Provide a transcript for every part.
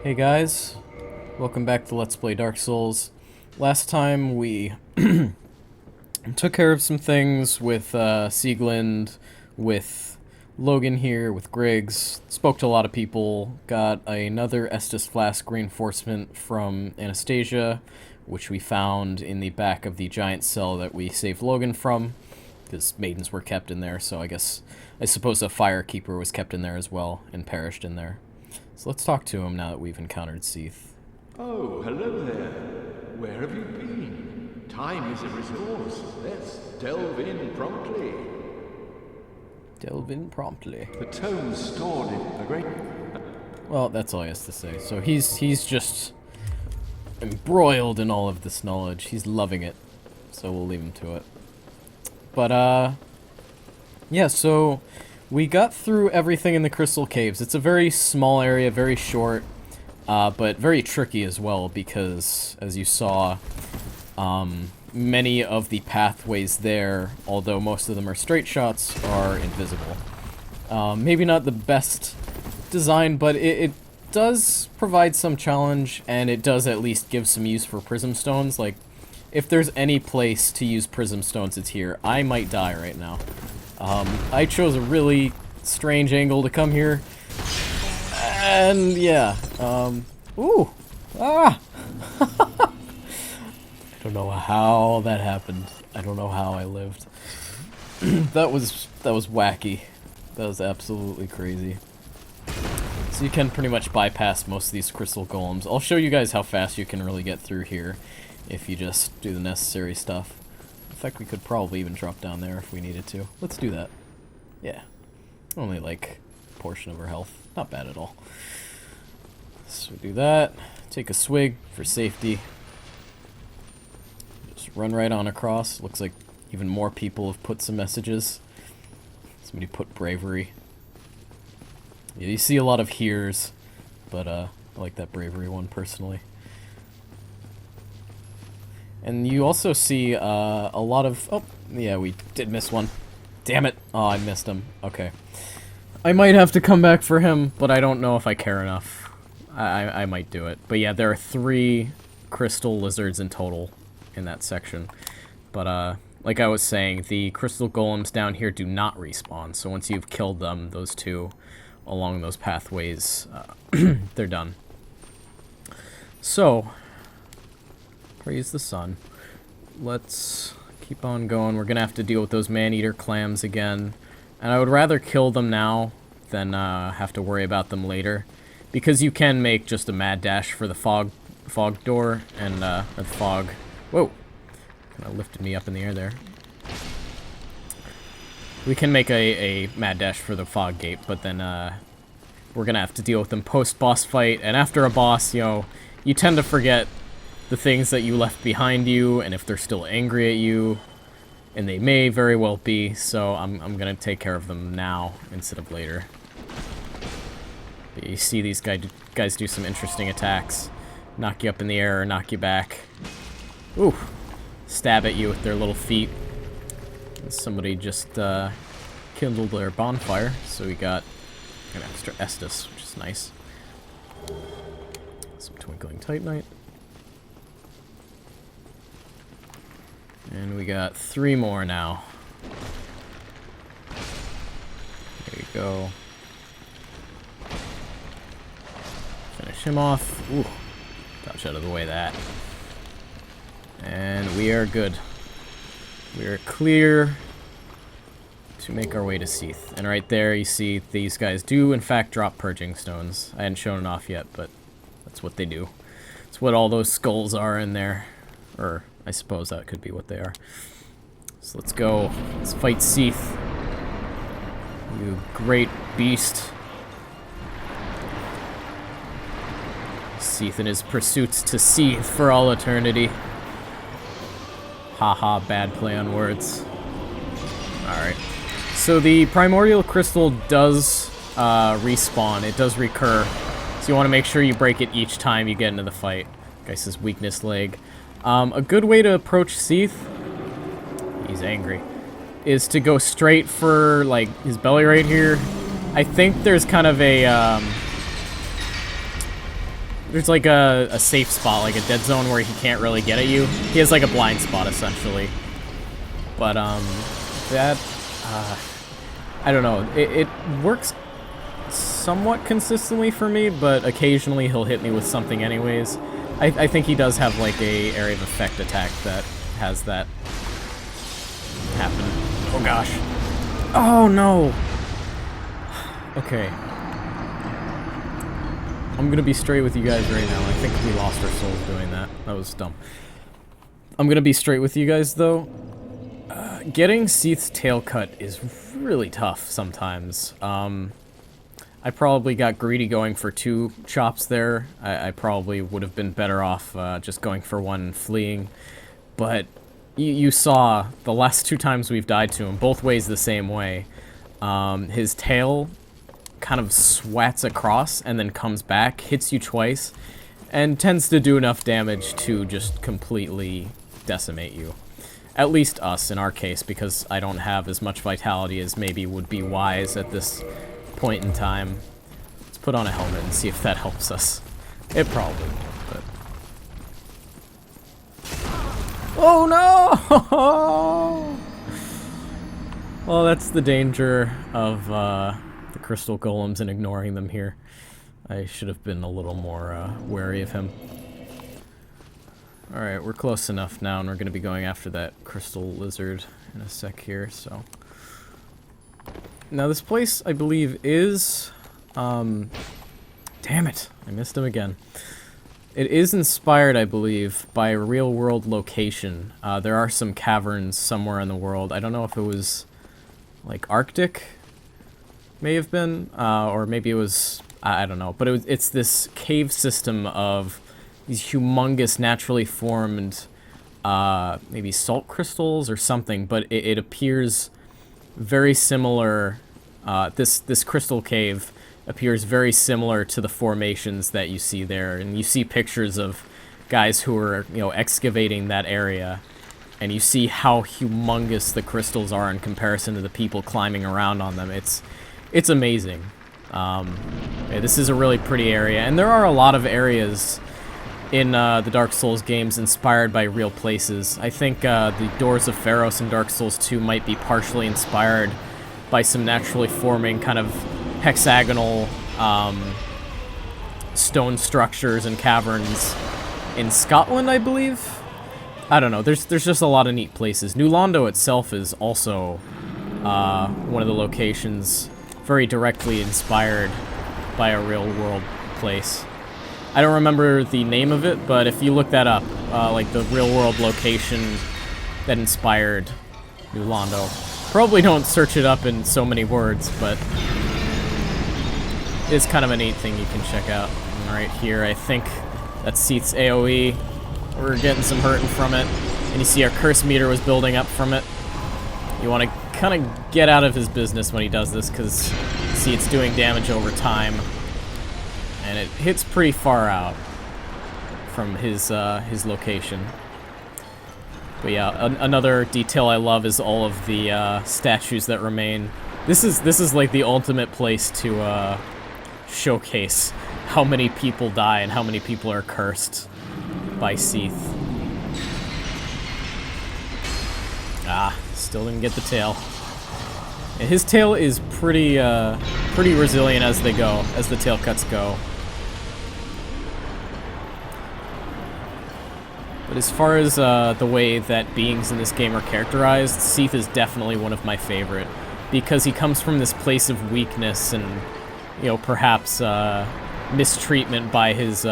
Hey guys, welcome back to Let's Play Dark Souls. Last time we took care of some things with Sieglind, with Logan here, with Griggs, spoke to a lot of people, got another Estus Flask reinforcement from Anastasia, which we found in the back of the giant cell that we saved Logan from, because maidens were kept in there, so I suppose a Firekeeper was kept in there as well, and perished in there. So let's talk to him now that we've encountered Seath. Oh, hello there. Where have you been? Time is a resource. Let's delve in promptly. Delve in promptly. The tomes stored in the great... Well, that's all he has to say. So he's just embroiled in all of this knowledge. He's loving it. So we'll leave him to it. But, yeah, so we got through everything in the Crystal Caves. It's a very small area, very short, but very tricky as well because, as you saw, many of the pathways there, although most of them are straight shots, are invisible. Maybe not the best design, but it does provide some challenge, and it does at least give some use for Prism Stones. Like, if there's any place to use Prism Stones, it's here. I might die right now. I chose a really strange angle to come here, and yeah, ooh, ah! I don't know how that happened. I don't know how I lived. that was wacky. That was absolutely crazy. So you can pretty much bypass most of these crystal golems. I'll show you guys how fast you can really get through here if you just do the necessary stuff. In fact, we could probably even drop down there if we needed to. Let's do that. Yeah. Only like a portion of her health. Not bad at all. So do that. Take a swig for safety. Just run right on across. Looks like even more people have put some messages. Somebody put bravery. Yeah, you see a lot of here's, but I like that bravery one personally. And you also see a lot of... Oh, yeah, we did miss one. Damn it. Oh, I missed him. Okay. I might have to come back for him, but I don't know if I care enough. I might do it. But yeah, there are 3 crystal lizards in total in that section. But like I was saying, the crystal golems down here do not respawn. So once you've killed them, those 2 along those pathways, they're done. So... praise the sun. Let's keep on going. We're gonna have to deal with those man-eater clams again. And I would rather kill them now than have to worry about them later. Because you can make just a mad dash for the fog door and the fog... Whoa! Kinda lifted me up in the air there. We can make a mad dash for the fog gate, but then we're gonna have to deal with them post-boss fight. And after a boss, you know, you tend to forget the things that you left behind you, and if they're still angry at you, and they may very well be, so I'm gonna take care of them now instead of later. But you see these guys do some interesting attacks. Knock you up in the air or knock you back. Ooh! Stab at you with their little feet. And somebody just kindled their bonfire, so we got an extra Estus, which is nice. Some Twinkling Titanite. And we got 3 more now. There you go. Finish him off. Ooh. Dodge out of the way that. And we are good. We are clear to make our way to Seath. And right there you see these guys do in fact drop purging stones. I hadn't shown it off yet, but that's what they do. It's what all those skulls are in there. Or... I suppose that could be what they are. So let's go. Let's fight Seath. You great beast. Seath in his pursuits to seethe for all eternity. Haha, bad play on words. Alright. So the Primordial Crystal does respawn. It does recur. So you want to make sure you break it each time you get into the fight. Guy says weakness leg. A good way to approach Seath, he's angry, is to go straight for, like, his belly right here. I think there's kind of a, there's like a safe spot, like a dead zone where he can't really get at you. He has like a blind spot essentially. But that I don't know. It works somewhat consistently for me, but occasionally he'll hit me with something anyways. I think he does have like a area of effect attack that has that happen. Oh gosh. Oh no. Okay. I'm gonna be straight with you guys right now. I think we lost our souls doing that. That was dumb. I'm gonna be straight with you guys though. Getting Seath's tail cut is really tough sometimes. I probably got greedy going for 2 chops there. I probably would have been better off just going for 1 fleeing. But you saw the last 2 times we've died to him, both ways the same way. His tail kind of swats across and then comes back, hits you twice, and tends to do enough damage to just completely decimate you. At least us, in our case, because I don't have as much vitality as maybe would be wise at this point in time. Let's put on a helmet and see if that helps us. It probably won't, but... Oh no! Well, that's the danger of the crystal golems and ignoring them here. I should have been a little more wary of him. Alright, we're close enough now, and we're going to be going after that crystal lizard in a sec here, so... Now, this place, I believe, is... Damn it! I missed him again. It is inspired, I believe, by a real-world location. There are some caverns somewhere in the world. I don't know if it was, like, Arctic? May have been, or maybe it was... I don't know. But it's this cave system of these humongous naturally formed, maybe salt crystals or something, but it appears very similar. This crystal cave appears very similar to the formations that you see there, and you see pictures of guys who are, excavating that area, and you see how humongous the crystals are in comparison to the people climbing around on them. It's amazing. Yeah, this is a really pretty area, and there are a lot of areas in the Dark Souls games inspired by real places. I think the Doors of Pharos in Dark Souls 2 might be partially inspired by some naturally forming kind of hexagonal stone structures and caverns in Scotland, I believe? I don't know, there's just a lot of neat places. New Londo itself is also one of the locations very directly inspired by a real-world place. I don't remember the name of it, but if you look that up, like the real-world location that inspired New Londo. Probably don't search it up in so many words, but it's kind of a neat thing you can check out. And right here, I think that's Seath's AoE. We're getting some hurting from it, and you see our curse meter was building up from it. You want to kind of get out of his business when he does this, because see it's doing damage over time. And it hits pretty far out from his location. But yeah, another detail I love is all of the statues that remain. This is like the ultimate place to showcase how many people die and how many people are cursed by Seath. Ah, still didn't get the tail. And his tail is pretty resilient as the tail cuts go. But as far as the way that beings in this game are characterized, Seath is definitely one of my favorite, because he comes from this place of weakness and, perhaps mistreatment by his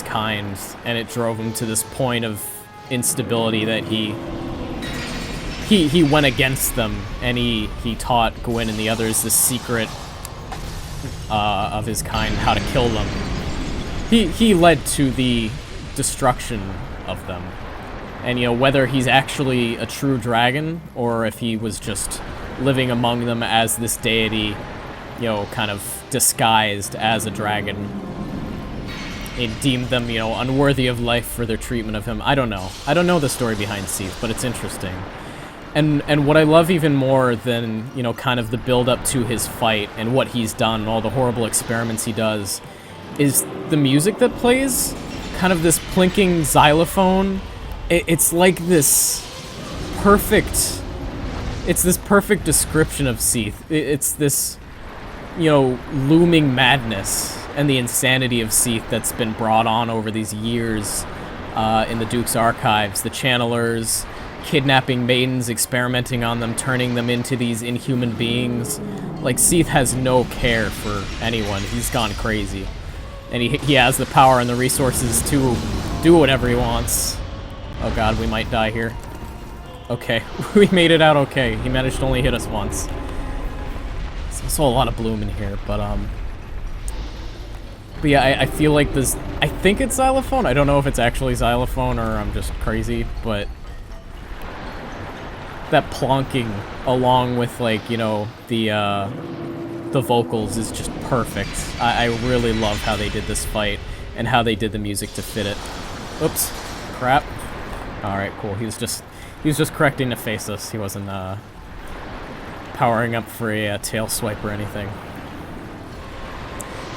kind, and it drove him to this point of instability that he went against them, and he taught Gwyn and the others the secret of his kind, how to kill them. He led to the destruction of them. And, whether he's actually a true dragon, or if he was just living among them as this deity, kind of disguised as a dragon, it deemed them, unworthy of life for their treatment of him. I don't know. I don't know the story behind Seath, but it's interesting. And what I love even more than, kind of the build-up to his fight and what he's done, and all the horrible experiments he does, is the music that plays. Kind of this plinking xylophone. It's like this perfect... It's this perfect description of Seath. It's this, you know, looming madness and the insanity of Seath that's been brought on over these years in the Duke's archives. The channelers kidnapping maidens, experimenting on them, turning them into these inhuman beings. Like, Seath has no care for anyone. He's gone crazy. And he has the power and the resources to do whatever he wants. Oh god, we might die here. Okay, we made it out okay. He managed to only hit us once. There's also a lot of bloom in here, but yeah, I feel like this... I think it's xylophone. I don't know if it's actually xylophone or I'm just crazy, but... that plonking along with, like, you know, the vocals is just perfect. I really love how they did this fight and how they did the music to fit it. Oops. Crap. Alright, cool. He was just correcting to face us. He wasn't powering up for a tail swipe or anything.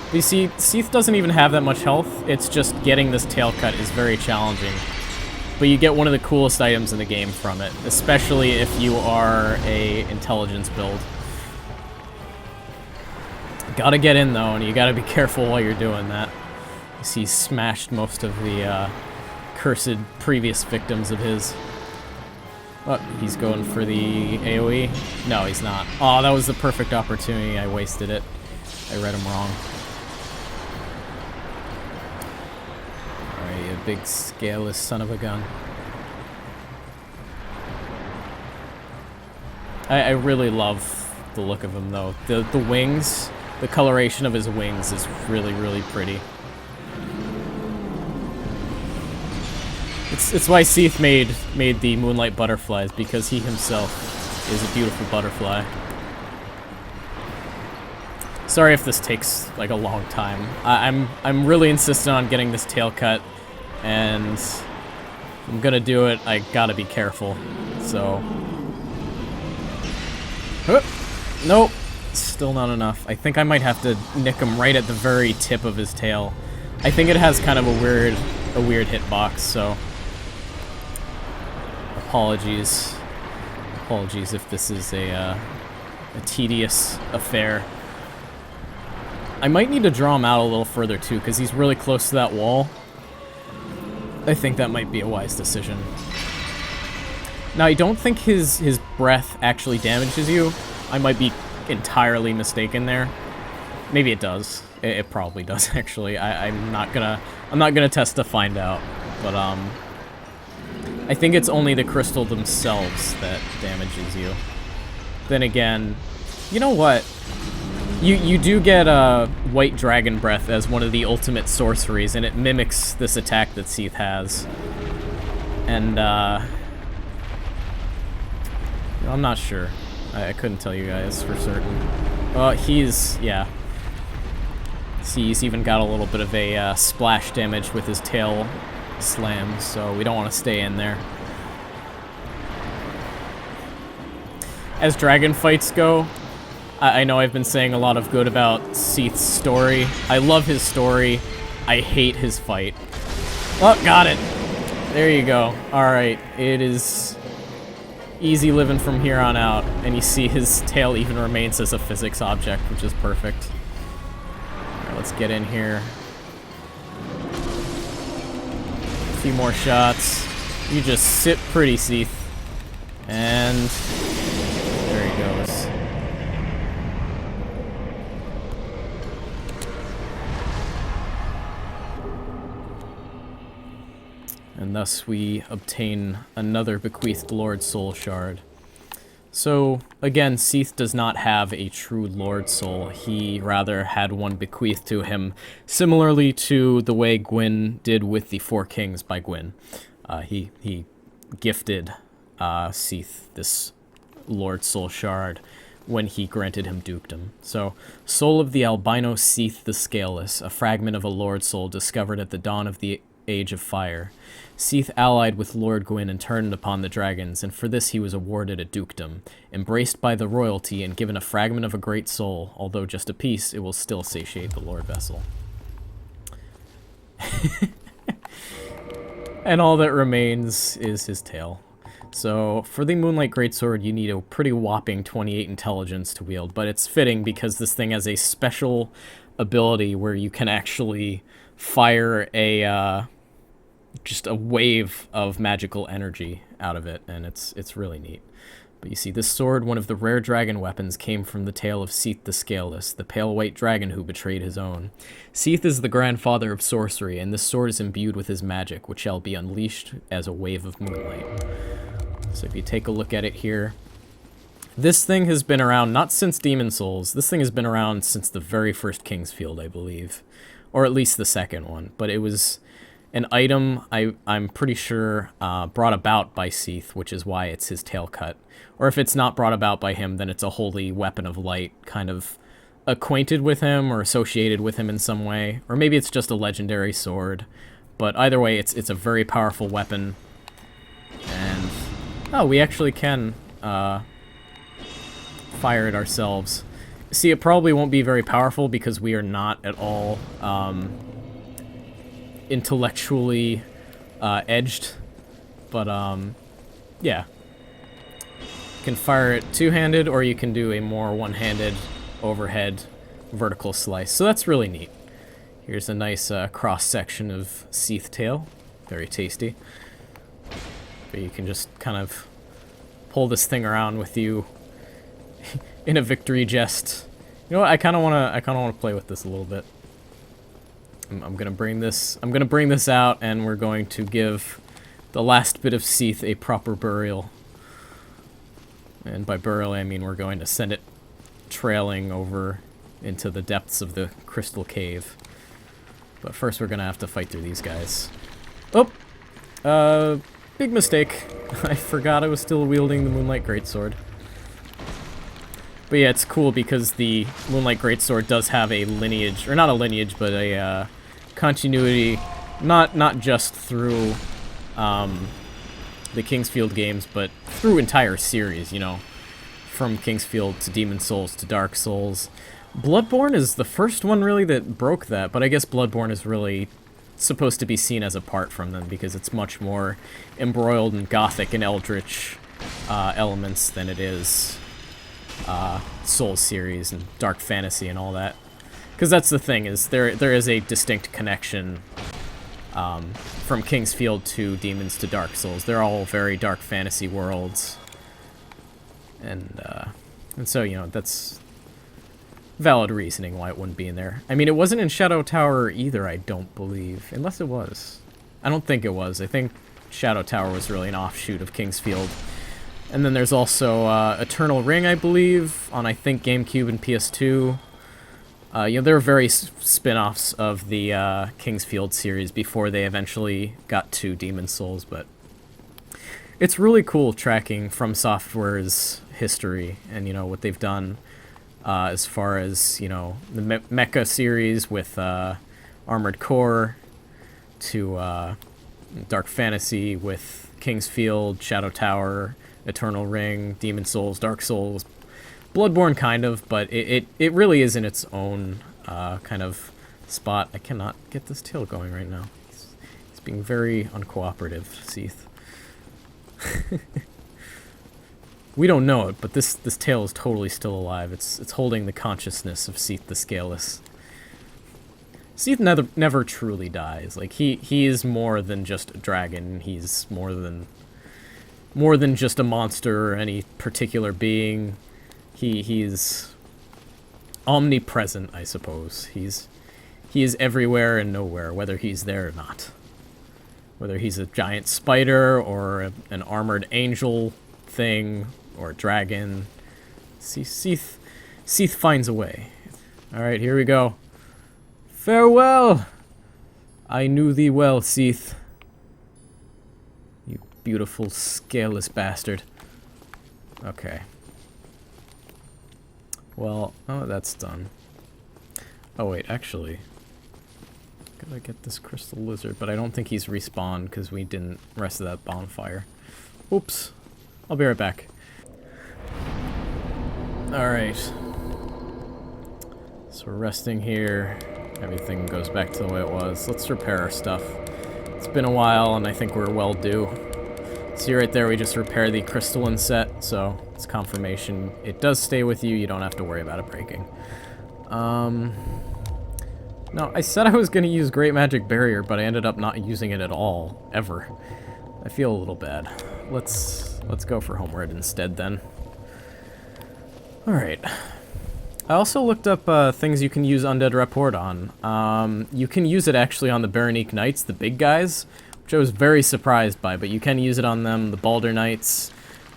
But you see, Seath doesn't even have that much health. It's just getting this tail cut is very challenging. But you get one of the coolest items in the game from it, especially if you are a intelligence build. Gotta get in though, and you gotta be careful while you're doing that. You see, he smashed most of the cursed previous victims of his. Oh, he's going for the AoE? No, he's not. Oh, that was the perfect opportunity. I wasted it. I read him wrong. Alright, you big scaleless son of a gun. I really love the look of him, though. The wings, the coloration of his wings is really, really pretty. It's why Seath made the Moonlight Butterflies, because he himself is a beautiful butterfly. Sorry if this takes, like, a long time. I'm really insistent on getting this tail cut, and if I'm gonna do it, I gotta be careful, so... Nope, still not enough. I think I might have to nick him right at the very tip of his tail. I think it has kind of a weird hitbox, so... Apologies if this is a tedious affair. I might need to draw him out a little further too, because he's really close to that wall. I think that might be a wise decision. Now, I don't think his breath actually damages you. I might be entirely mistaken there. Maybe it does. It probably does, actually. I'm not gonna test to find out, but I think it's only the crystal themselves that damages you. Then again, you know what? You do get White Dragon Breath as one of the ultimate sorceries, and it mimics this attack that Seath has. And I'm not sure. I couldn't tell you guys for certain. Yeah. See, he's even got a little bit of a splash damage with his tail slam, so we don't want to stay in there. As dragon fights go, I know I've been saying a lot of good about Seath's story. I love his story. I hate his fight. Oh, got it. There you go. Alright, it is easy living from here on out, and you see his tail even remains as a physics object, which is perfect. Alright, let's get in here. A few more shots. You just sit pretty, Seath. And there he goes. And thus we obtain another bequeathed Lord Soul Shard. So, again, Seath does not have a true Lord Soul. He rather had one bequeathed to him, similarly to the way Gwyn did with the Four Kings by Gwyn. He gifted Seath this Lord Soul Shard when he granted him dukedom. So, Soul of the albino Seath the Scaleless, a fragment of a Lord Soul discovered at the dawn of the Age of Fire. Seath allied with Lord Gwyn and turned upon the dragons, and for this he was awarded a dukedom. Embraced by the royalty and given a fragment of a great soul, although just a piece, it will still satiate the Lordvessel. And all that remains is his tail. So, for the Moonlight Greatsword, you need a pretty whopping 28 intelligence to wield, but it's fitting because this thing has a special ability where you can actually fire a, just a wave of magical energy out of it, and it's really neat. But you see, this sword, one of the rare dragon weapons, came from the tale of Seath the Scaleless, the pale white dragon who betrayed his own. Seath is the grandfather of sorcery, and this sword is imbued with his magic, which shall be unleashed as a wave of moonlight. So if you take a look at it here, this thing has been around not since Demon Souls. This thing has been around since the very first Kingsfield, I believe. Or at least the second one. But it was an item, I'm pretty sure, brought about by Seath, which is why it's his tail cut. Or if it's not brought about by him, then it's a holy weapon of light, kind of acquainted with him or associated with him in some way. Or maybe it's just a legendary sword. But either way, it's a very powerful weapon. And, oh, we actually can fire it ourselves. See, it probably won't be very powerful because we are not at all intellectually edged. But, yeah. You can fire it two-handed, or you can do a more one-handed overhead vertical slice. So that's really neat. Here's a nice cross-section of Seath tail. Very tasty. But you can just kind of pull this thing around with you in a victory jest. You know what? I kind of want to play with this a little bit. I'm gonna bring this out, and we're going to give the last bit of Seath a proper burial. And by burial, I mean we're going to send it trailing over into the depths of the crystal cave. But first, we're gonna have to fight through these guys. Oh, big mistake. I forgot I was still wielding the Moonlight Greatsword. But yeah, it's cool because the Moonlight Greatsword does have a lineage, or not a lineage, but a continuity, not just through the Kingsfield games, but through entire series, you know, from Kingsfield to Demon Souls to Dark Souls. Bloodborne is the first one really that broke that, but I guess Bloodborne is really supposed to be seen as apart from them because it's much more embroiled in Gothic and Eldritch elements than it is Souls series and Dark Fantasy and all that. Because that's the thing, is there is a distinct connection from Kingsfield to Demons to Dark Souls. They're all very Dark Fantasy worlds. And so, you know, that's valid reasoning why it wouldn't be in there. I mean, it wasn't in Shadow Tower either, I don't believe. Unless it was. I don't think it was. I think Shadow Tower was really an offshoot of Kingsfield. And then there's also Eternal Ring, I believe, on, I think, GameCube and PS2. You know, there were various spin-offs of the Kingsfield series before they eventually got to Demon Souls, but it's really cool tracking From Software's history and, you know, what they've done as far as, you know, the Mecha series with Armored Core to Dark Fantasy with Kingsfield, Shadow Tower, Eternal Ring, Demon Souls, Dark Souls, Bloodborne kind of, but it really is in its own kind of spot. I cannot get this tail going right now. He's being very uncooperative, Seath. We don't know it, but this tail is totally still alive. It's holding the consciousness of Seath the Scaleless. Seath never truly dies. Like he is more than just a dragon. He's more than just a monster or any particular being. He's omnipresent, I suppose. He is everywhere and nowhere, whether he's there or not. Whether he's a giant spider or an armored angel thing or a dragon, Seath finds a way. All right, here we go. Farewell. I knew thee well, Seath. You beautiful scaleless bastard. Okay. Well, oh, that's done. Oh, wait, actually. Gotta get this crystal lizard, but I don't think he's respawned because we didn't rest of that bonfire. Oops. I'll be right back. Alright. So we're resting here. Everything goes back to the way it was. Let's repair our stuff. It's been a while, and I think we're well due. See right there, we just repair the crystalline set, so it's confirmation. It does stay with you. You don't have to worry about it breaking. No, I said I was going to use Great Magic Barrier, but I ended up not using it at all, ever. I feel a little bad. Let's go for Homeward instead, then. Alright. I also looked up things you can use Undead Rep Horde on. You can use it actually on the Baronique Knights, the big guys, which I was very surprised by, but you can use it on them, the Balder Knights,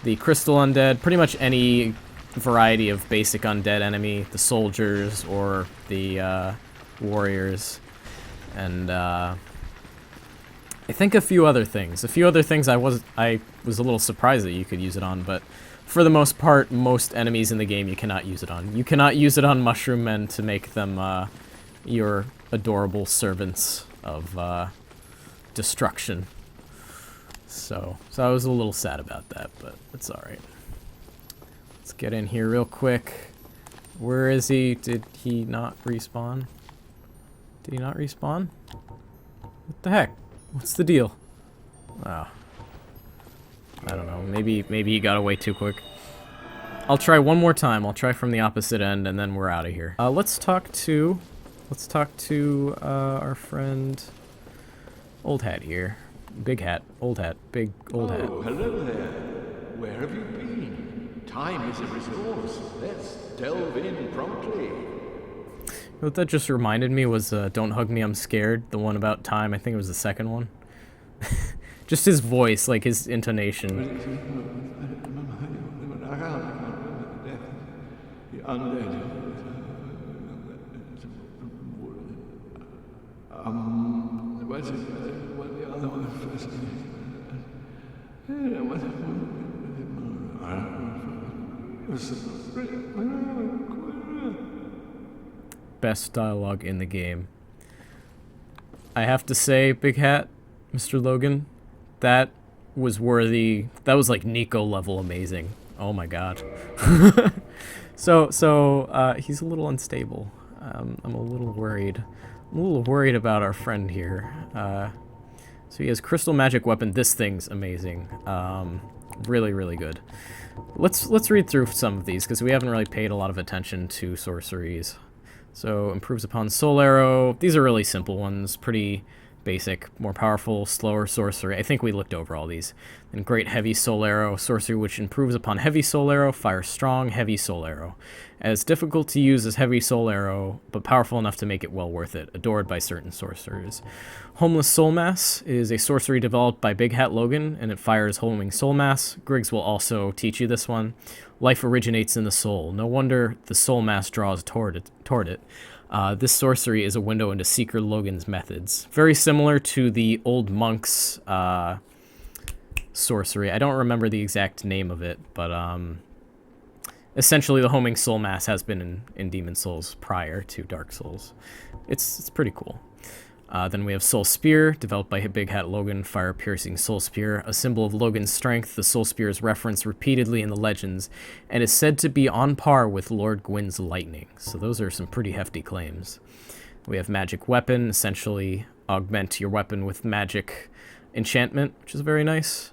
the Crystal Undead, pretty much any variety of basic undead enemy, the soldiers or the warriors, and I think a few other things. I was a little surprised that you could use it on, but for the most part, most enemies in the game you cannot use it on. You cannot use it on Mushroom Men to make them your adorable servants of destruction. So I was a little sad about that, but it's alright. Let's get in here real quick. Where is he? Did he not respawn? Did he not respawn? What the heck? What's the deal? Oh. I don't know. Maybe he got away too quick. I'll try one more time. I'll try from the opposite end, and then we're out of here. Let's talk to our friend Old Hat here. Big Hat, Old Hat, Big Old Hat. Oh, hello there. Where have you been? Time is a resource. Let's delve in promptly. What that just reminded me was Don't Hug Me, I'm Scared, the one about time. I think it was the second one. Just his voice, like his intonation. What the other one first? Best dialogue in the game. I have to say, Big Hat, Mr. Logan, that was worthy. That was like Nico level amazing. Oh my god. So he's a little unstable. I'm a little worried. I'm a little worried about our friend here. So he has Crystal Magic Weapon. This thing's amazing. Really, really good. Let's read through some of these because we haven't really paid a lot of attention to sorceries. So improves upon Soul Arrow. These are really simple ones, pretty basic. More powerful, slower sorcery. I think we looked over all these. And Great Heavy Soul Arrow, sorcery which improves upon Heavy Soul Arrow, fires strong Heavy Soul Arrow. As difficult to use as Heavy Soul Arrow, but powerful enough to make it well worth it, adored by certain sorcerers. Homeless Soul Mass is a sorcery developed by Big Hat Logan, and it fires Homing Soul Mass. Griggs will also teach you this one. Life originates in the soul. No wonder the Soul Mass draws toward it. This sorcery is a window into Seeker Logan's methods. Very similar to the Old Monk's sorcery. I don't remember the exact name of it, but essentially the Homing Soul Mass has been in Demon Souls prior to Dark Souls. It's pretty cool. Then we have Soul Spear, developed by Big Hat Logan, fire-piercing Soul Spear. A symbol of Logan's strength, the Soul Spear is referenced repeatedly in the legends, and is said to be on par with Lord Gwyn's lightning. So those are some pretty hefty claims. We have Magic Weapon, essentially augment your weapon with magic enchantment, which is very nice.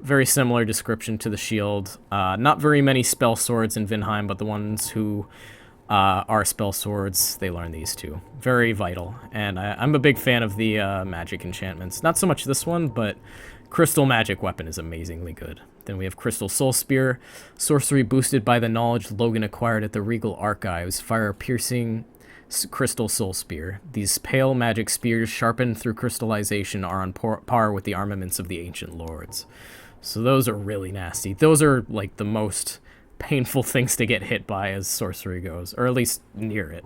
Very similar description to the shield. Not very many spell swords in Vinheim, but the ones who are spell swords, they learn these too. Very vital, and I'm a big fan of the magic enchantments. Not so much this one, but Crystal Magic Weapon is amazingly good. Then we have Crystal Soul Spear, sorcery boosted by the knowledge Logan acquired at the Regal Archives, fire-piercing Crystal Soul Spear. These pale magic spears, sharpened through crystallization, are on par with the armaments of the Ancient Lords. So those are really nasty. Those are like the most painful things to get hit by as sorcery goes, or at least near it.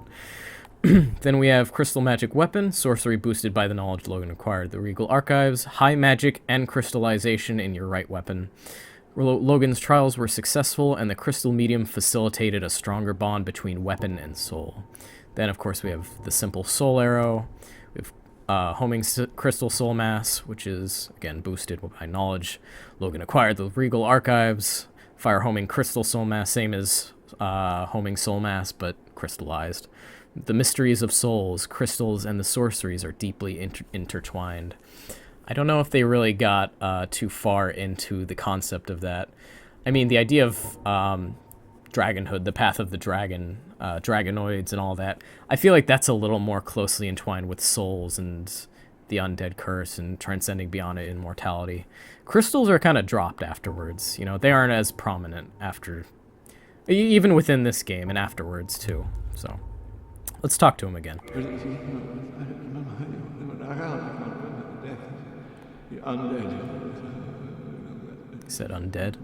Then we have Crystal Magic Weapon, sorcery boosted by the knowledge Logan acquired at the Regal Archives, high magic and crystallization in your right weapon. Logan's trials were successful, and the crystal medium facilitated a stronger bond between weapon and soul. Then, of course, we have the simple Soul Arrow. We have Homing Crystal Soul Mass, which is, again, boosted by knowledge Logan acquired the Regal Archives. Fire Homing Crystal Soul Mass, same as Homing Soul Mass, but crystallized. The mysteries of souls, crystals, and the sorceries are deeply intertwined. I don't know if they really got too far into the concept of that. I mean, the idea of dragonhood, the path of the dragon, dragonoids and all that, I feel like that's a little more closely entwined with souls and the undead curse and transcending beyond it immortality. Crystals are kind of dropped afterwards. You know, they aren't as prominent after, even within this game and afterwards too. So let's talk to him again. He said undead.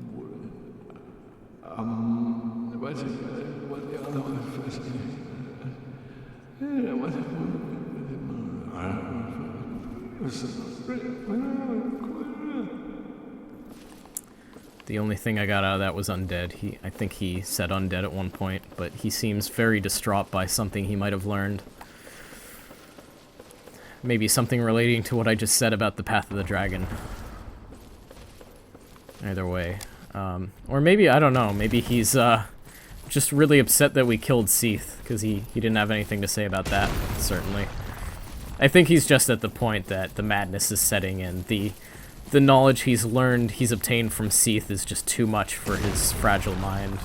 The only thing I got out of that was undead. I think he said undead at one point, but he seems very distraught by something he might have learned. Maybe something relating to what I just said about the path of the dragon. Either way. Or maybe, I don't know, maybe he's just really upset that we killed Seath, because he didn't have anything to say about that, certainly. I think he's just at the point that the madness is setting in. The knowledge he's obtained from Seath is just too much for his fragile mind.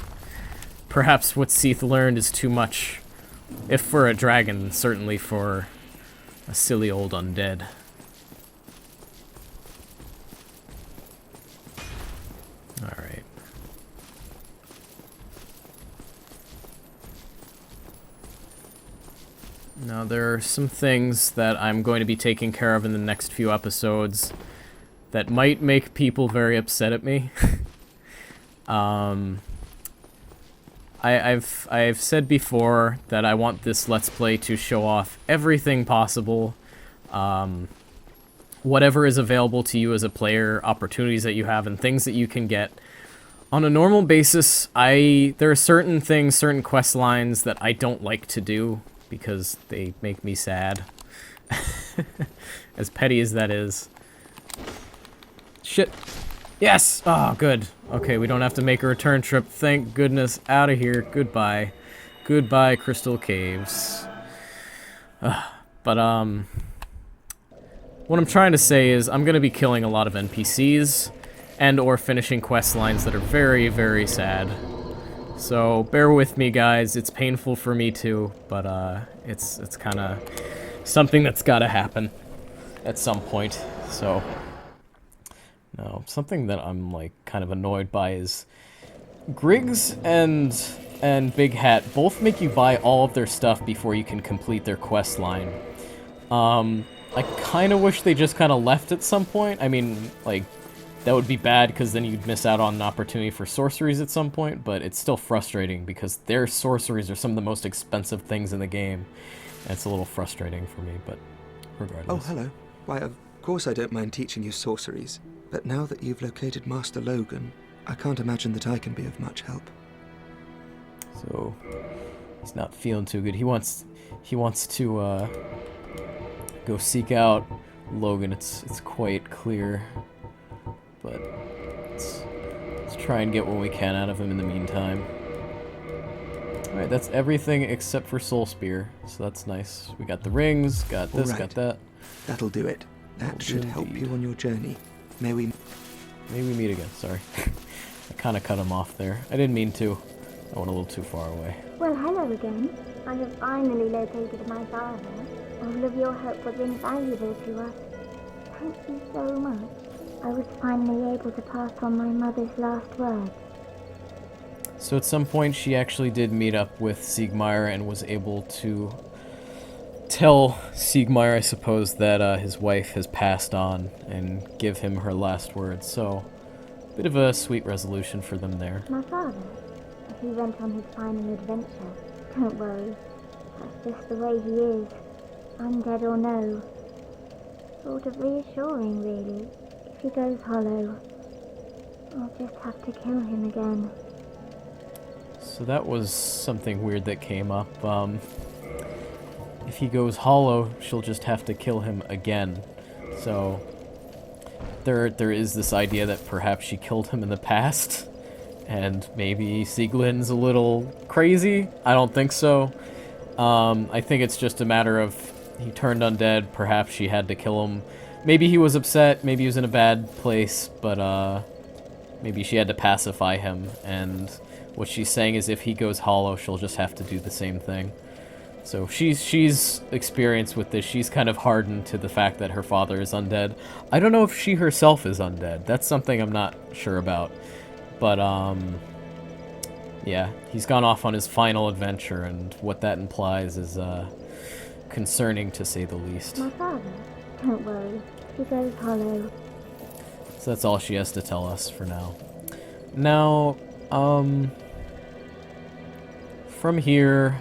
Perhaps what Seath learned is too much, if for a dragon, certainly for a silly old undead. Alright. Now there are some things that I'm going to be taking care of in the next few episodes that might make people very upset at me. I've said before that I want this Let's Play to show off everything possible. Whatever is available to you as a player, opportunities that you have, and things that you can get. On a normal basis, there are certain things, certain quest lines that I don't like to do because they make me sad. As petty as that is. Shit. Yes! Oh, good. Okay, we don't have to make a return trip. Thank goodness. Out of here. Goodbye. Goodbye, Crystal Caves. But, what I'm trying to say is I'm going to be killing a lot of NPCs and or finishing quest lines that are very, very sad. So, bear with me, guys. It's painful for me, too, but, it's kind of something that's got to happen at some point, so... No, something that I'm, like, kind of annoyed by is Griggs and Big Hat both make you buy all of their stuff before you can complete their quest line. I kind of wish they just kind of left at some point. I mean, like, that would be bad because then you'd miss out on an opportunity for sorceries at some point, but it's still frustrating because their sorceries are some of the most expensive things in the game. And it's a little frustrating for me, but regardless. Oh, hello. Why, of course I don't mind teaching you sorceries. But now that you've located Master Logan, I can't imagine that I can be of much help. So, he's not feeling too good. He wants to go seek out Logan. It's quite clear, but let's try and get what we can out of him in the meantime. All right, that's everything except for Soul Spear, so that's nice. We got the rings, got this, got that. That'll do it. That should help you on your journey. May we meet again, sorry. I kind of cut him off there. I didn't mean to. I went a little too far away. Well, hello again. I have finally located my father. All of your help was invaluable to us. Thank you so much. I was finally able to pass on my mother's last words. So at some point she actually did meet up with Siegmeyer and was able to tell Siegmeyer, I suppose, that his wife has passed on and give him her last words. So, bit of a sweet resolution for them there. My father, he went on his final adventure. Don't worry, that's just the way he is, undead or no. Sort of reassuring, really. If he goes hollow, I'll just have to kill him again. So that was something weird that came up. If he goes hollow, she'll just have to kill him again. So there is this idea that perhaps she killed him in the past, and maybe Sieglin's a little crazy. I don't think so. I think it's just a matter of he turned undead. Perhaps she had to kill him. Maybe he was upset. Maybe he was in a bad place. But maybe she had to pacify him. And what she's saying is if he goes hollow, she'll just have to do the same thing. So she's experienced with this. She's kind of hardened to the fact that her father is undead. I don't know if she herself is undead. That's something I'm not sure about. But, yeah, he's gone off on his final adventure, and what that implies is, concerning to say the least. My father? Don't worry. He goes hollow. So that's all she has to tell us for now. Now, from here...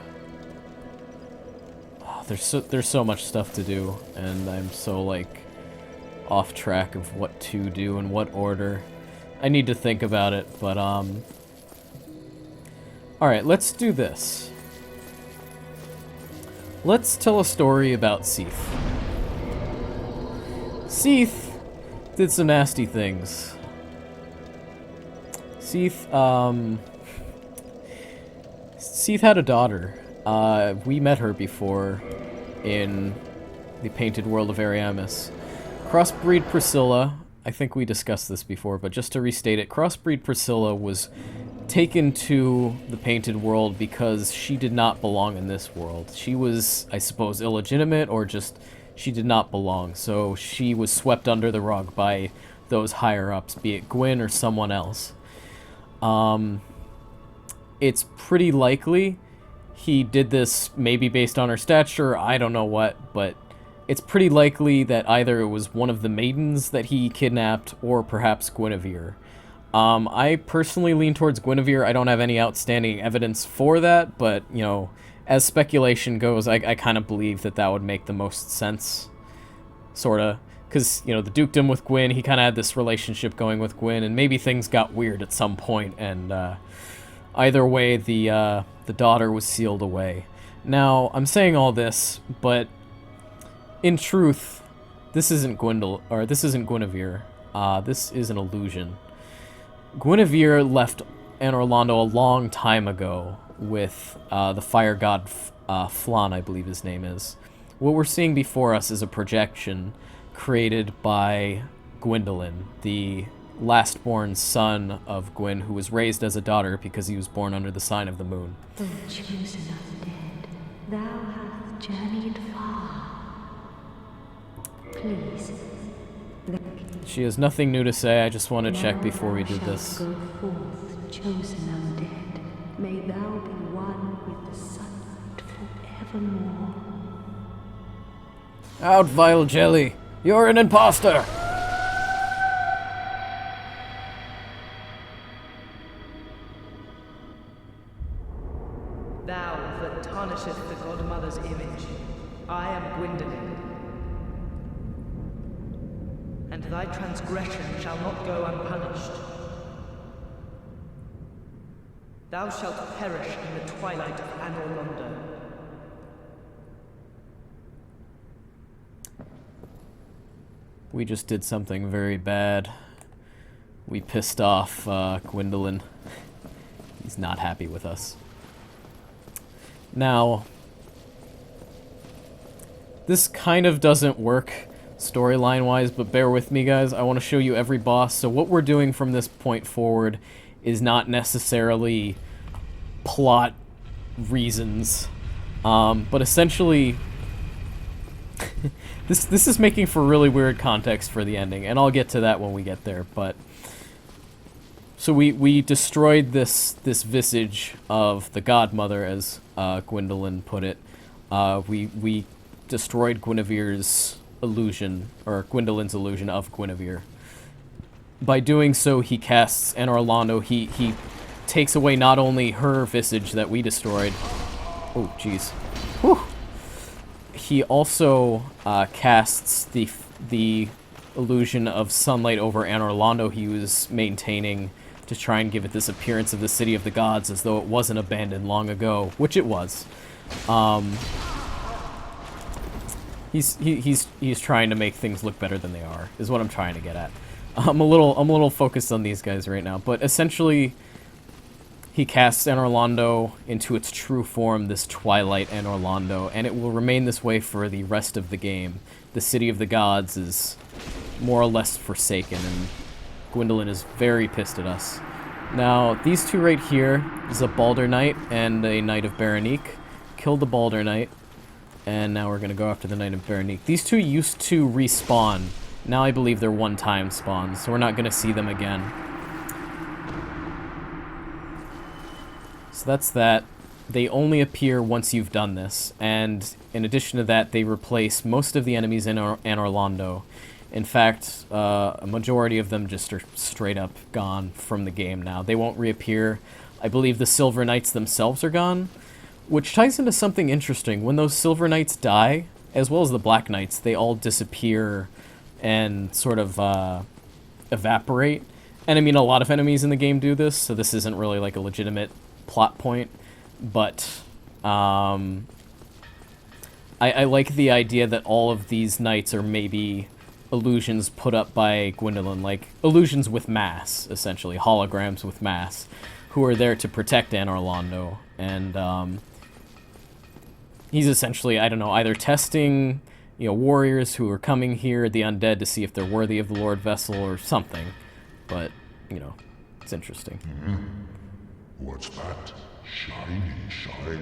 There's so much stuff to do, and I'm so, like, off track of what to do and what order. I need to think about it, but, alright, let's do this. Let's tell a story about Seath. Seath did some nasty things. Seath had a daughter. We met her before in the Painted World of Ariamis. Crossbreed Priscilla, I think we discussed this before, but just to restate it, Crossbreed Priscilla was taken to the Painted World because she did not belong in this world. She was, I suppose, illegitimate, or just she did not belong, so she was swept under the rug by those higher-ups, be it Gwyn or someone else. It's pretty likely he did this maybe based on her stature, I don't know what, but it's pretty likely that either it was one of the maidens that he kidnapped, or perhaps Guinevere. I personally lean towards Guinevere. I don't have any outstanding evidence for that, but, you know, as speculation goes, I kind of believe that that would make the most sense, sorta. Because, you know, the dukedom with Gwyn, he kind of had this relationship going with Gwyn, and maybe things got weird at some point, and either way, the daughter was sealed away. Now, I'm saying all this, but in truth, this isn't this isn't Guinevere. This is an illusion. Guinevere left Anor Londo a long time ago with the fire god Flan, I believe his name is. What we're seeing before us is a projection created by Gwyndolin, the last-born son of Gwyn, who was raised as a daughter because he was born under the sign of the moon. O chosen undead, thou hast journeyed far. Please, she has nothing new to say. I just want to check before we do this. Go forth, chosen undead. May thou be one with the sunlight forevermore. Out, vile jelly! You're an imposter! Thou that tarnisheth the godmother's image, I am Gwyndolin. And thy transgression shall not go unpunished. Thou shalt perish in the twilight of Anor Londo. We just did something very bad. We pissed off Gwyndolin. He's not happy with us. Now, this kind of doesn't work storyline-wise, but bear with me, guys. I want to show you every boss. So what we're doing from this point forward is not necessarily plot reasons, but essentially this is making for really weird context for the ending, and I'll get to that when we get there. But so we destroyed this visage of the godmother, as Gwyndolin put it. We destroyed Guinevere's illusion, or Gwyndolin's illusion of Guinevere. By doing so, he casts Anor Londo. He takes away not only her visage that we destroyed. Oh, jeez. Whew. He also casts the illusion of sunlight over Anor Londo he was maintaining to try and give it this appearance of the city of the gods as though it wasn't abandoned long ago, which it was. He's trying to make things look better than they are, is what I'm trying to get at. I'm a little focused on these guys right now, but essentially he casts Anor Londo into its true form, this Twilight Anor Londo, and it will remain this way for the rest of the game. The City of the Gods is more or less forsaken, and Gwyndolin is very pissed at us. Now, these two right here is a Balder Knight and a Knight of Berenique. Killed the Balder Knight, and now we're going to go after the Knight of Berenique. These two used to respawn. Now I believe they're one-time spawns, so we're not going to see them again. So that's that. They only appear once you've done this, and in addition to that, they replace most of the enemies in Anor Londo. In fact, a majority of them just are straight up gone from the game now. They won't reappear. I believe the Silver Knights themselves are gone, which ties into something interesting. When those Silver Knights die, as well as the Black Knights, they all disappear and sort of evaporate. And I mean, a lot of enemies in the game do this, so this isn't really like a legitimate plot point, but I like the idea that all of these knights are maybe illusions put up by Gwyndolin, like illusions with mass, essentially, holograms with mass, who are there to protect Anor Londo, and he's essentially, I don't know, either testing, you know, warriors who are coming here, the undead, to see if they're worthy of the Lordvessel or something, but, you know, it's interesting. What's that? Shiny, shiny.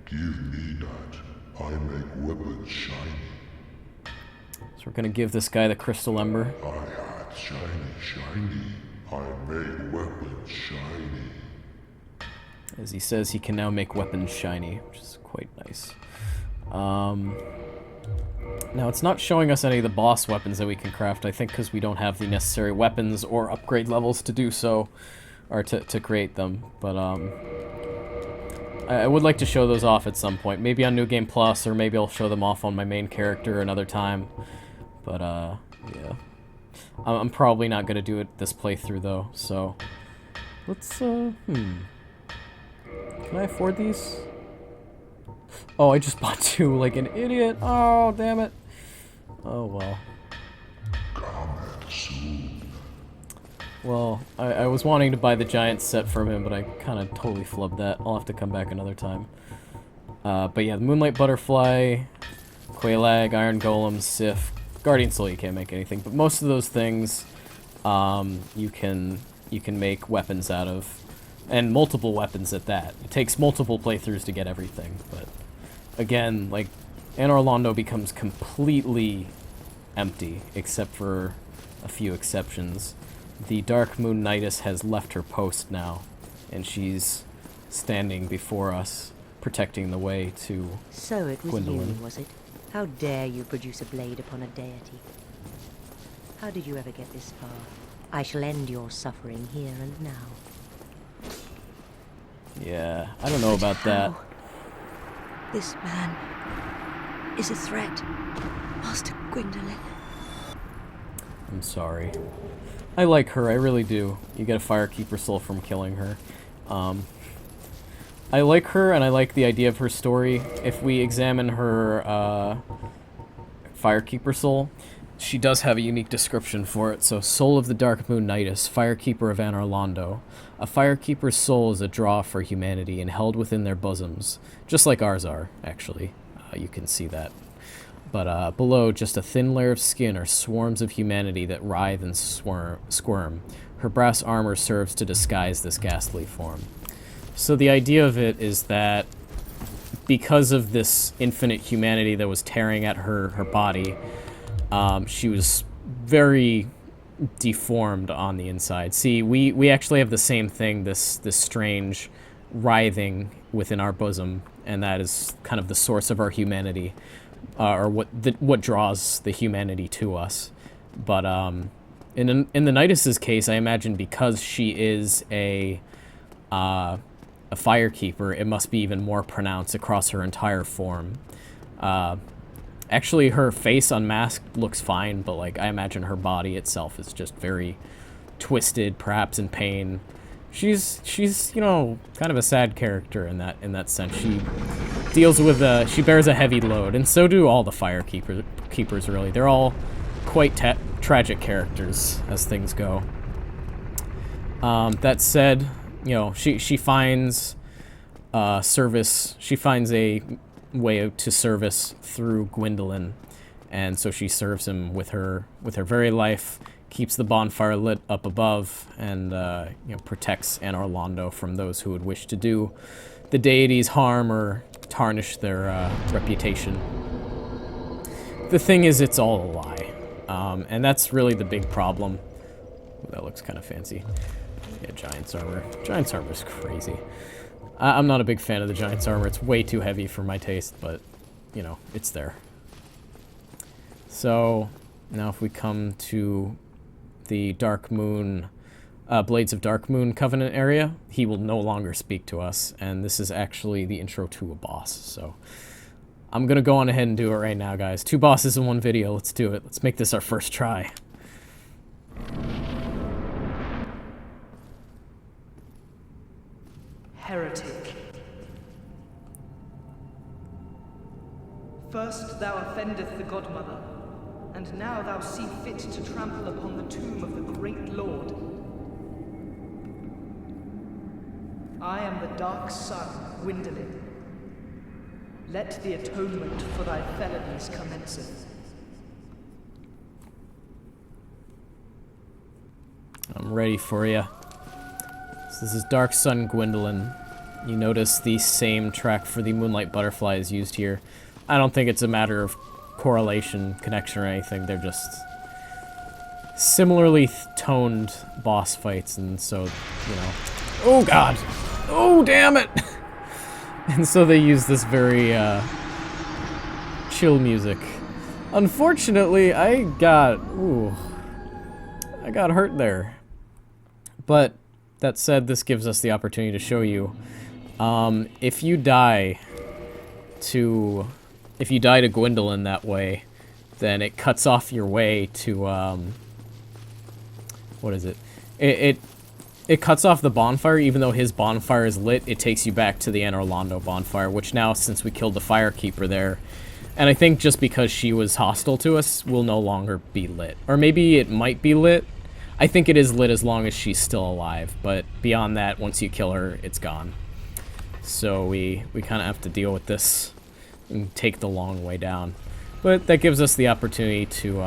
Give me that. I make weapons shiny. So we're gonna give this guy the Crystal Ember. I had shiny, shiny. I make weapons shiny. As he says, he can now make weapons shiny, which is quite nice. Now, it's not showing us any of the boss weapons that we can craft, I think because we don't have the necessary weapons or upgrade levels to do so, or to create them, but I would like to show those off at some point, maybe on New Game Plus, or maybe I'll show them off on my main character another time, but yeah. I'm probably not going to do it this playthrough, though, so let's, Can I afford these? Oh, I just bought two like an idiot. Oh, damn it. Oh, well. Comment soon. Well, I was wanting to buy the giant set from him, but I kind of totally flubbed that. I'll have to come back another time. But yeah, the Moonlight Butterfly, Quelaag, Iron Golem, Sif, Guardian Soul you can't make anything, but most of those things you can make weapons out of. And multiple weapons at that. It takes multiple playthroughs to get everything, but again, like, Anor Londo becomes completely empty, except for a few exceptions. The Dark Moon Knightess has left her post now, and she's standing before us, protecting the way to So it was Gwyndolin. you, was it? How dare you produce a blade upon a deity? How did you ever get this far? I shall end your suffering here and now. Yeah, I don't know about that. How? This man is a threat, Master Gwyndolin. I'm sorry. I like her, I really do. You get a Firekeeper soul from killing her. I like her, and I like the idea of her story. If we examine her Firekeeper soul, she does have a unique description for it. So, Soul of the Dark Moon Knightess, Firekeeper of Anor Londo. A Firekeeper's soul is a draw for humanity and held within their bosoms, just like ours are, actually. You can see that. But below, just a thin layer of skin are swarms of humanity that writhe and squirm. Her brass armor serves to disguise this ghastly form. So the idea of it is that because of this infinite humanity that was tearing at her body, she was very deformed on the inside. See, we actually have the same thing, this strange writhing within our bosom, and that is kind of the source of our humanity, or what draws the humanity to us. But in the Knightess's case, I imagine because she is a Firekeeper, it must be even more pronounced across her entire form. Actually, her face unmasked looks fine, but like I imagine her body itself is just very twisted, perhaps in pain. She's you know, kind of a sad character in that sense. She deals with she bears a heavy load, and so do all the Firekeepers really. They're all quite tragic characters as things go. That said, you know, she finds service. She finds a way to service through Gwyndolin, and so she serves him with her very life, keeps the bonfire lit up above, and you know, protects Anor Londo from those who would wish to do the deities harm or tarnish their reputation. The thing is, it's all a lie, and that's really the big problem. Ooh, that looks kind of fancy. Yeah, Giant's armor. Giant's armor is crazy. I'm not a big fan of the Giant's armor. It's way too heavy for my taste, but, you know, it's there. So, now if we come to the Dark Moon, Blades of Dark Moon Covenant area, he will no longer speak to us, and this is actually the intro to a boss, so I'm gonna go on ahead and do it right now, guys. 2 bosses in 1 video, let's do it. Let's make this our first try. Heretic. First thou offendeth the Godmother, and now thou see fit to trample upon the tomb of the great Lord. I am the dark Sun Gwyndolin. Let the atonement for thy felonies commenceth. I'm ready for you. So this is Dark Sun Gwyndolin. You notice the same track for the Moonlight Butterfly is used here. I don't think it's a matter of correlation, connection, or anything. They're just similarly toned boss fights, and so, you know... Oh, God! Oh, damn it! And so they use this very, chill music. Unfortunately, I got hurt there. But, that said, this gives us the opportunity to show you. If you die to Gwyndolin that way, then it cuts off your way to, what is it? It cuts off the bonfire. Even though his bonfire is lit, it takes you back to the Anor Londo bonfire, which now, since we killed the Firekeeper there, and I think just because she was hostile to us, will no longer be lit. Or maybe it might be lit. I think it is lit as long as she's still alive, but beyond that, once you kill her, it's gone. So we kind of have to deal with this and take the long way down. But that gives us the opportunity to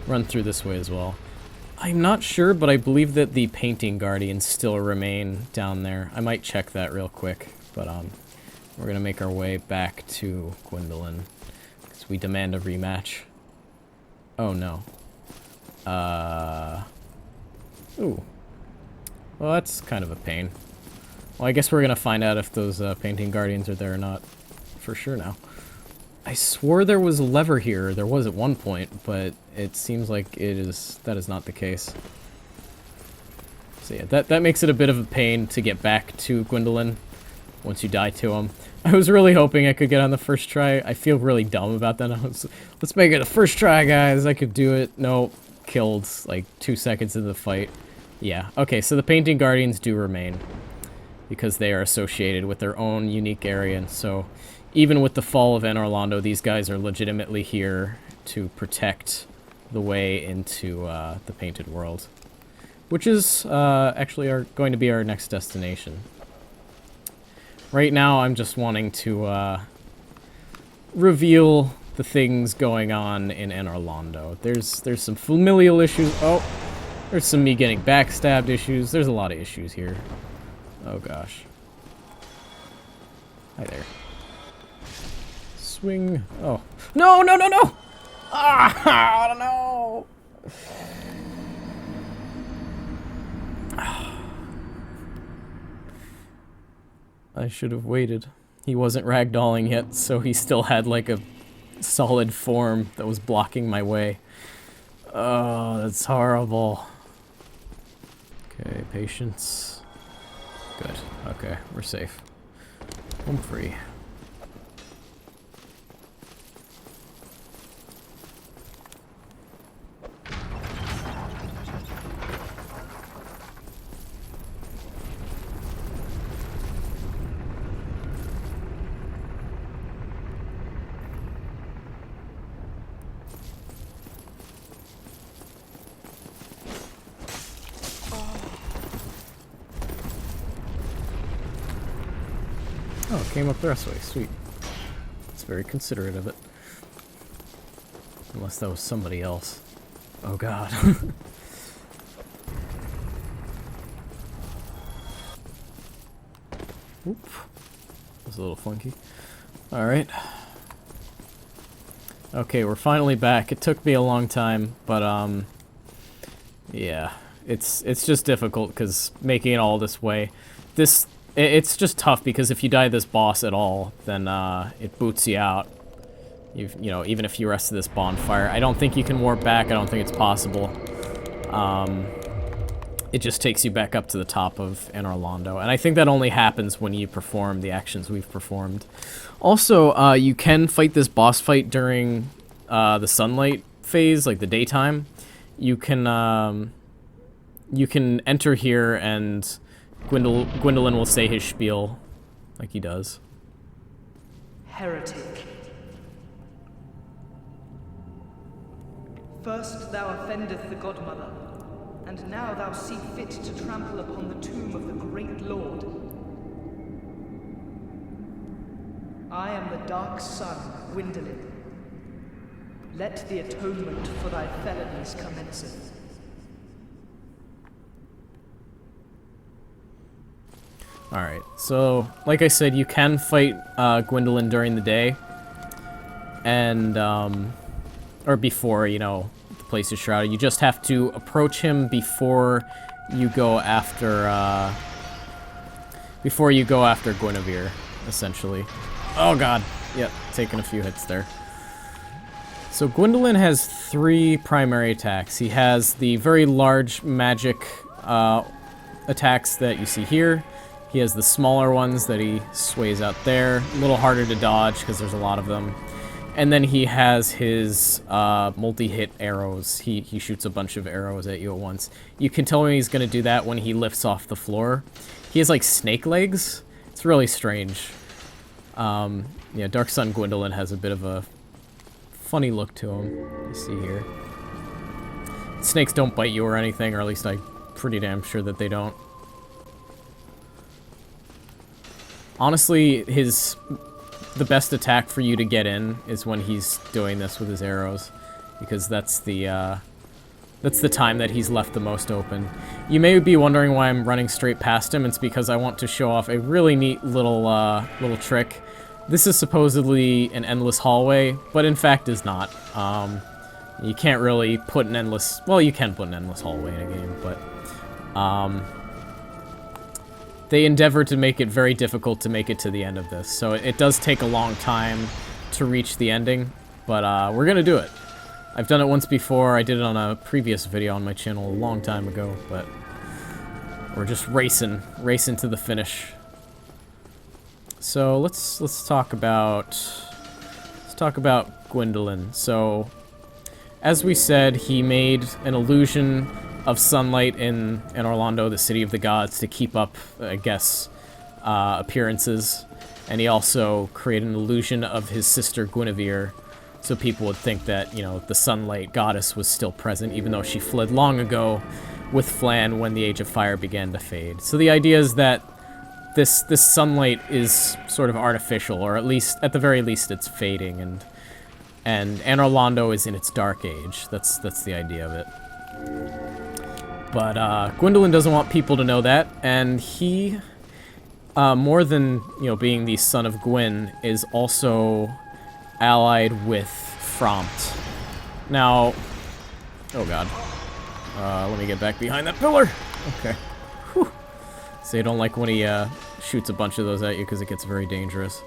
run through this way as well. I'm not sure, but I believe that the Painting Guardians still remain down there. I might check that real quick, but we're going to make our way back to Gwyndolin, because we demand a rematch. Oh, no. Ooh. Well, that's kind of a pain. Well, I guess we're going to find out if those Painting Guardians are there or not. For sure now. I swore there was a lever here. There was at one point, but it seems like that is not the case. So yeah, that makes it a bit of a pain to get back to Gwyndolin once you die to him. I was really hoping I could get on the first try. I feel really dumb about that. Let's make it the first try, guys. I could do it. No, killed like 2 seconds into the fight. Yeah, okay, so the Painting Guardians do remain because they are associated with their own unique area, and so even with the fall of Anor Londo, these guys are legitimately here to protect the way into the Painted World, which is actually going to be our next destination. Right now, I'm just wanting to reveal the things going on in Anor Londo. There's some familial issues. Oh, there's some me getting backstabbed issues. There's a lot of issues here. Oh gosh. Hi there. Swing. Oh. No, no, no, no! Ah, I don't know! I should have waited. He wasn't ragdolling yet, so he still had like a solid form that was blocking my way. Oh, that's horrible. Okay, patience. Good. Okay, we're safe. I'm free. Oh, it came up the rest of the way. Sweet. It's very considerate of it. Unless that was somebody else. Oh god. Oop. That was a little funky. Alright. Okay, we're finally back. It took me a long time, but yeah. It's just difficult because making it all this way. It's just tough because if you die this boss at all, then it boots you out. You know, even if you rest of this bonfire. I don't think you can warp back. I don't think it's possible. It just takes you back up to the top of Anor Londo. And I think that only happens when you perform the actions we've performed. Also, you can fight this boss fight during the sunlight phase, like the daytime. You can enter here and Gwyndolin will say his spiel, like he does. Heretic. First thou offendeth the Godmother, and now thou see fit to trample upon the tomb of the great Lord. I am the Dark Sun, Gwyndolin. Let the atonement for thy felonies commenceth. Alright, so, like I said, you can fight Gwyndolin during the day. And, or before, you know, the place is shrouded. You just have to approach him before you go after, Guinevere, essentially. Oh god, yep, taking a few hits there. So Gwyndolin has 3 primary attacks. He has the very large magic attacks that you see here. He has the smaller ones that he sways out there. A little harder to dodge because there's a lot of them. And then he has his multi-hit arrows. He shoots a bunch of arrows at you at once. You can tell when he's going to do that when he lifts off the floor. He has like snake legs. It's really strange. Yeah, Dark Sun Gwyndolin has a bit of a funny look to him. You see here. Snakes don't bite you or anything, or at least I'm pretty damn sure that they don't. Honestly, the best attack for you to get in is when he's doing this with his arrows, because that's the time that he's left the most open. You may be wondering why I'm running straight past him. It's because I want to show off a really neat little trick. This is supposedly an endless hallway, but in fact is not. You can't really put an endless... Well, you can put an endless hallway in a game, but... they endeavor to make it very difficult to make it to the end of this. So it does take a long time to reach the ending, but we're gonna do it. I've done it once before. I did it on a previous video on my channel a long time ago, but we're just racing to the finish. So let's talk about Gwyndolin. So as we said, he made an illusion of sunlight in Anor Londo, the city of the gods, to keep up, I guess, appearances. And he also created an illusion of his sister Guinevere, so people would think that, you know, the sunlight goddess was still present, even though she fled long ago with Flan when the Age of Fire began to fade. So the idea is that this sunlight is sort of artificial, or at the very least it's fading, and Anor Londo is in its dark age. That's the idea of it. But Gwyndolin doesn't want people to know that, and he, more than, you know, being the son of Gwyn, is also allied with Frompt. Now, oh god. Let me get back behind that pillar. Okay. Whew. So you don't like when he shoots a bunch of those at you because it gets very dangerous.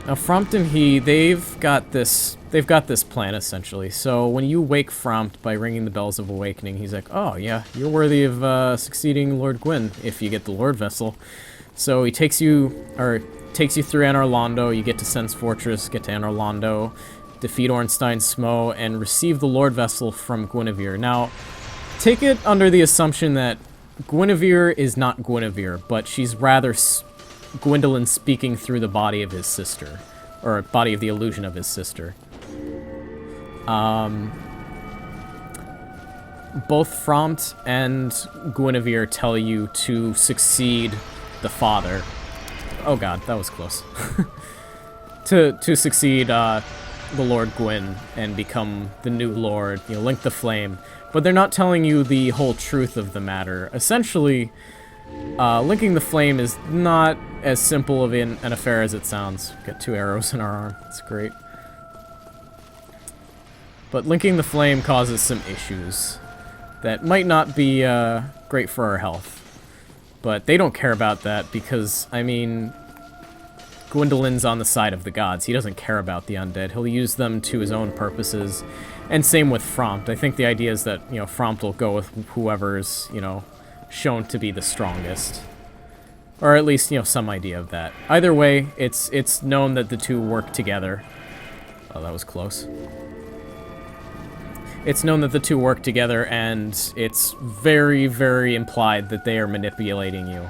Now Frompt and they've got this plan essentially. So when you wake Frompt by ringing the bells of awakening, he's like, oh yeah, you're worthy of succeeding Lord Gwyn if you get the Lordvessel. So he takes you through Anor Londo. You get to Sen's Fortress, get to Anor Londo, defeat Ornstein Smough, and receive the Lordvessel from Guinevere. Now, take it under the assumption that Guinevere is not Guinevere, but she's rather Gwyndolin speaking through the body of his sister, or body of the illusion of his sister. Both Frompt and Guinevere tell you to succeed the father, oh god, that was close. to succeed the Lord Gwyn and become the new Lord, you know, link the flame. But they're not telling you the whole truth of the matter. Essentially, linking the flame is not as simple of an affair as it sounds. Got 2 arrows in our arm. That's great. But linking the flame causes some issues that might not be great for our health. But they don't care about that because, I mean, Gwyndolin's on the side of the gods. He doesn't care about the undead. He'll use them to his own purposes. And same with Frompt. I think the idea is that, you know, Frompt will go with whoever's, you know, shown to be the strongest. Or at least, you know, some idea of that. Either way, it's known that the two work together. Oh, that was close. It's known that the two work together, and it's very, very implied that they are manipulating you.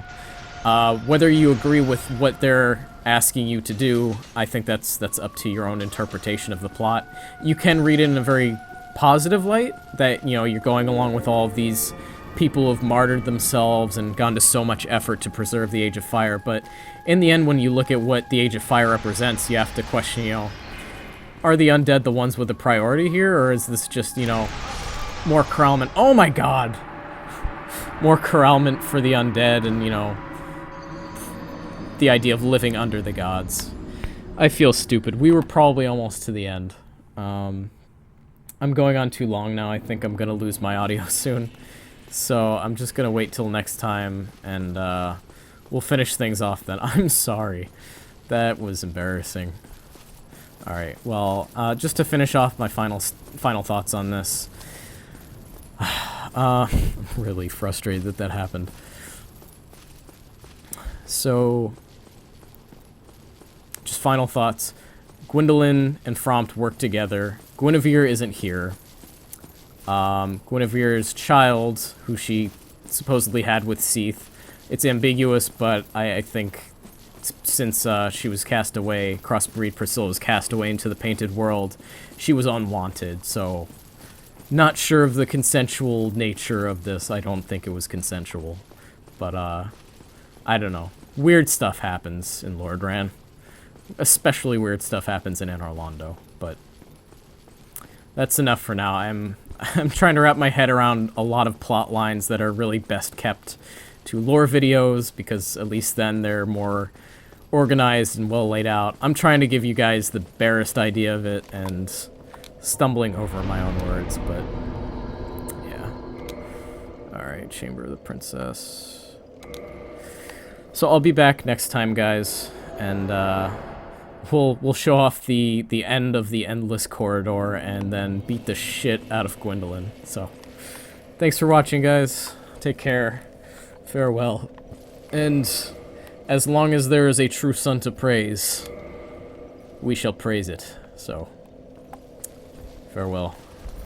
Whether you agree with what they're asking you to do, I think that's up to your own interpretation of the plot. You can read it in a very positive light, that, you know, you're going along with all of these people who've martyred themselves and gone to so much effort to preserve the Age of Fire, but in the end, when you look at what the Age of Fire represents, you have to question, you know, are the undead the ones with the priority here, or is this just, you know, more corralment? Oh my god! More corralment for the undead and, you know, the idea of living under the gods. I feel stupid. We were probably almost to the end. I'm going on too long now. I think I'm gonna lose my audio soon. So I'm just gonna wait till next time, and we'll finish things off then. I'm sorry. That was embarrassing. Alright, well, just to finish off my final thoughts on this. I'm really frustrated that that happened. So, just final thoughts. Gwyndolin and Frompt work together. Guinevere isn't here. Guinevere's child, who she supposedly had with Seath, it's ambiguous, but I think since she was cast away, crossbreed Priscilla was cast away into the painted world, she was unwanted, so not sure of the consensual nature of this. I don't think it was consensual, but I don't know. Weird stuff happens in Lordran. Especially weird stuff happens in Anor Londo, but that's enough for now. I'm trying to wrap my head around a lot of plot lines that are really best kept to lore videos, because at least then they're more organized and well laid out. I'm trying to give you guys the barest idea of it and stumbling over my own words, but yeah. Alright, Chamber of the Princess. So I'll be back next time, guys, and we'll show off the end of the Endless Corridor and then beat the shit out of Gwyndolin. So thanks for watching, guys. Take care. Farewell. And as long as there is a true sun to praise, we shall praise it. So, farewell.